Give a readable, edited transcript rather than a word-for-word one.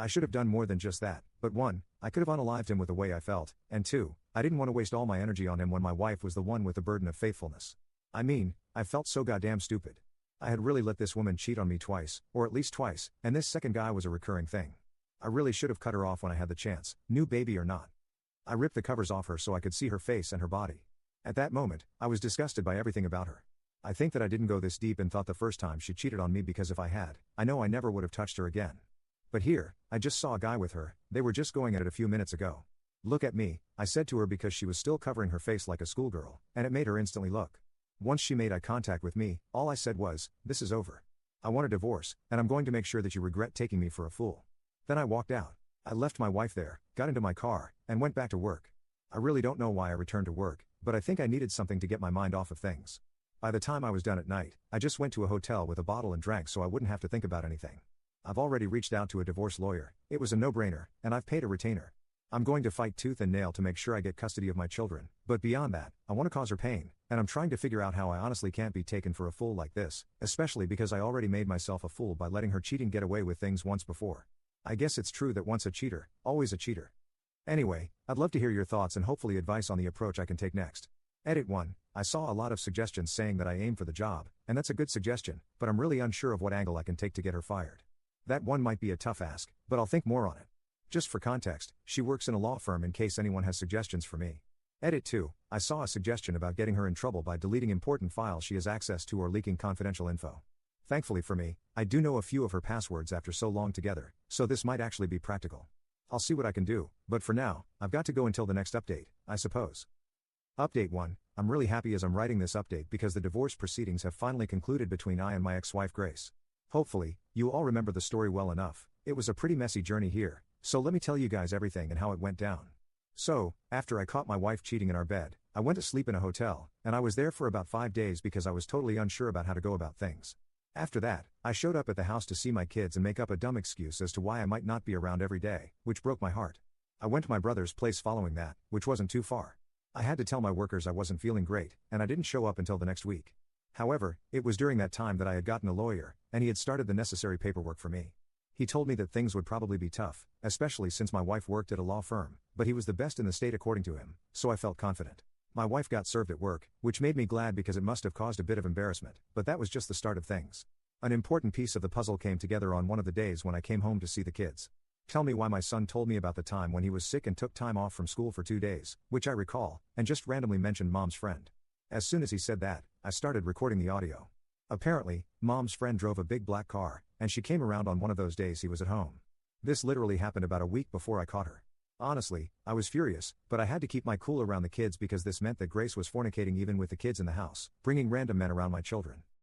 I should have done more than just that, but 1, I could have unalived him with the way I felt, and 2, I didn't want to waste all my energy on him when my wife was the one with the burden of faithfulness. I mean, I felt so goddamn stupid. I had really let this woman cheat on me twice, or at least twice, and this second guy was a recurring thing. I really should have cut her off when I had the chance, new baby or not. I ripped the covers off her so I could see her face and her body. At that moment, I was disgusted by everything about her. I think that I didn't go this deep and thought the first time she cheated on me, because if I had, I know I never would have touched her again. But here, I just saw a guy with her, they were just going at it a few minutes ago. Look at me, I said to her because she was still covering her face like a schoolgirl, and it made her instantly look. Once she made eye contact with me, all I said was, "This is over. I want a divorce, and I'm going to make sure that you regret taking me for a fool." Then I walked out. I left my wife there, got into my car, and went back to work. I really don't know why I returned to work, but I think I needed something to get my mind off of things. By the time I was done at night, I just went to a hotel with a bottle and drank so I wouldn't have to think about anything. I've already reached out to a divorce lawyer, it was a no-brainer, and I've paid a retainer. I'm going to fight tooth and nail to make sure I get custody of my children, but beyond that, I want to cause her pain, and I'm trying to figure out how I honestly can't be taken for a fool like this, especially because I already made myself a fool by letting her cheating get away with things once before. I guess it's true that once a cheater, always a cheater. Anyway, I'd love to hear your thoughts and hopefully advice on the approach I can take next. Edit 1. I saw a lot of suggestions saying that I aim for the job, and that's a good suggestion, but I'm really unsure of what angle I can take to get her fired. That one might be a tough ask, but I'll think more on it. Just for context, she works in a law firm in case anyone has suggestions for me. Edit 2. I saw a suggestion about getting her in trouble by deleting important files she has access to or leaking confidential info. Thankfully for me, I do know a few of her passwords after so long together, so this might actually be practical. I'll see what I can do, but for now, I've got to go until the next update, I suppose. Update 1. I'm really happy as I'm writing this update because the divorce proceedings have finally concluded between I and my ex-wife Grace. Hopefully, you all remember the story well enough. It was a pretty messy journey here, so let me tell you guys everything and how it went down. So, after I caught my wife cheating in our bed, I went to sleep in a hotel, and I was there for about 5 days because I was totally unsure about how to go about things. After that, I showed up at the house to see my kids and make up a dumb excuse as to why I might not be around every day, which broke my heart. I went to my brother's place following that, which wasn't too far. I had to tell my workers I wasn't feeling great, and I didn't show up until the next week. However, it was during that time that I had gotten a lawyer, and he had started the necessary paperwork for me. He told me that things would probably be tough, especially since my wife worked at a law firm, but he was the best in the state according to him, so I felt confident. My wife got served at work, which made me glad because it must have caused a bit of embarrassment, but that was just the start of things. An important piece of the puzzle came together on one of the days when I came home to see the kids. Tell me why my son told me about the time when he was sick and took time off from school for 2 days, which I recall, and just randomly mentioned Mom's friend. As soon as he said that, I started recording the audio. Apparently, Mom's friend drove a big black car, and she came around on one of those days he was at home. This literally happened about a week before I caught her. Honestly, I was furious, but I had to keep my cool around the kids because this meant that Grace was fornicating even with the kids in the house, bringing random men around my children.